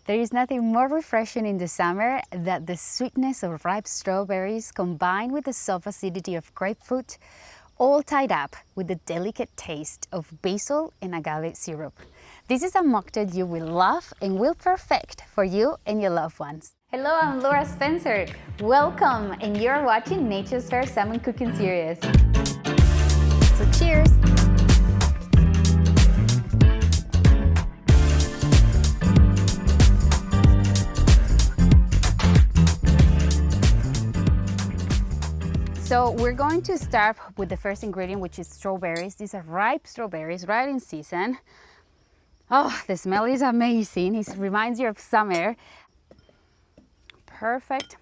There is nothing more refreshing in the summer than the sweetness of ripe strawberries combined with the soft acidity of grapefruit, all tied up with the delicate taste of basil and agave syrup. This is a mocktail you will love and will perfect for you and your loved ones. Hello, I'm Laura Spencer. Welcome, and you're watching Nature's Fair Salmon Cooking Series. So cheers! So we're going to start with the first ingredient, which is strawberries. These are ripe strawberries, right in season. Oh, the smell is amazing. It reminds you of summer. Perfect.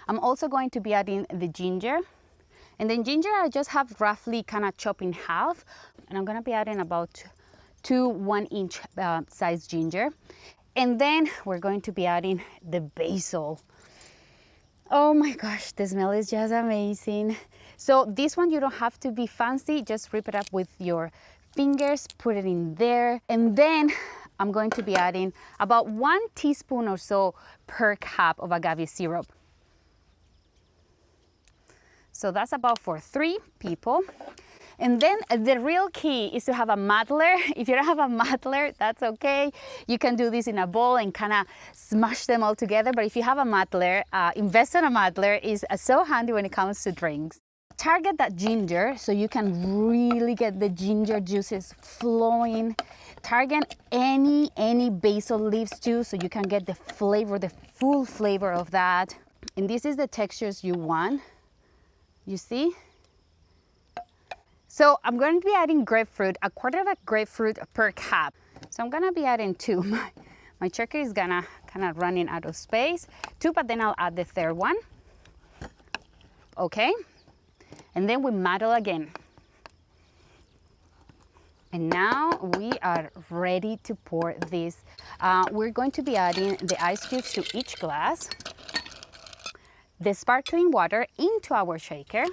I'm also going to be adding the ginger. And then ginger I just have roughly kind of chopped in half. And I'm going to be adding about 2 1-inch size ginger. And then we're going to be adding the basil. Oh my gosh, the smell is just amazing. So this one, you don't have to be fancy. Just rip it up with your fingers, put it in there. And then I'm going to be adding about 1 teaspoon or so per cup of agave syrup. So that's about for 3 people. And then the real key is to have a muddler. If you don't have a muddler, that's okay. You can do this in a bowl and kind of smash them all together. But if you have a muddler, invest in a muddler. Is so handy when it comes to drinks. Target that ginger so you can really get the ginger juices flowing. Target any basil leaves too, so you can get the flavor, the full flavor of that. And this is the textures you want. You see? So I'm going to be adding grapefruit, 1/4 of a grapefruit per cup. So I'm gonna be adding 2. My shaker is gonna kind of running out of space. 2, but then I'll add the 3rd one. Okay, and then we muddle again. And now we are ready to pour this. We're going to be adding the ice cubes to each glass, the sparkling water into our shaker,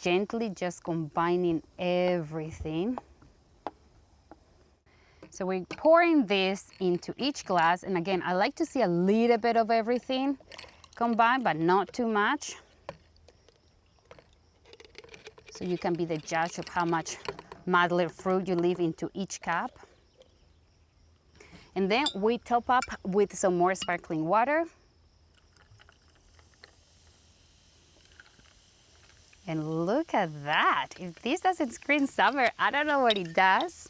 gently just combining everything. So we're pouring this into each glass, and again, I like to see a little bit of everything combined, but not too much. So you can be the judge of how much muddler fruit you leave into each cup. And then we top up with some more sparkling water. And look at that. If this doesn't scream summer, I don't know what it does.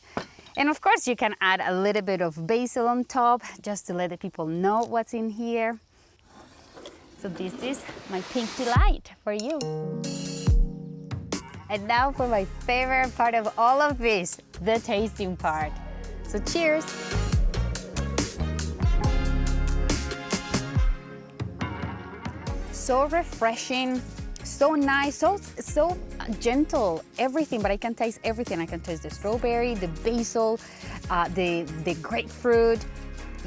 And of course, you can add a little bit of basil on top just to let the people know what's in here. So this is my Pink Delight for you. And now for my favorite part of all of this, the tasting part. So cheers. So refreshing. So nice, so gentle, everything, but I can taste everything. I can taste the strawberry, the basil, the grapefruit.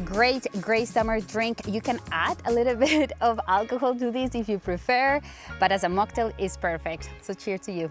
Great summer drink. You can add a little bit of alcohol to this if you prefer, but as a mocktail, it's perfect. So cheers to you.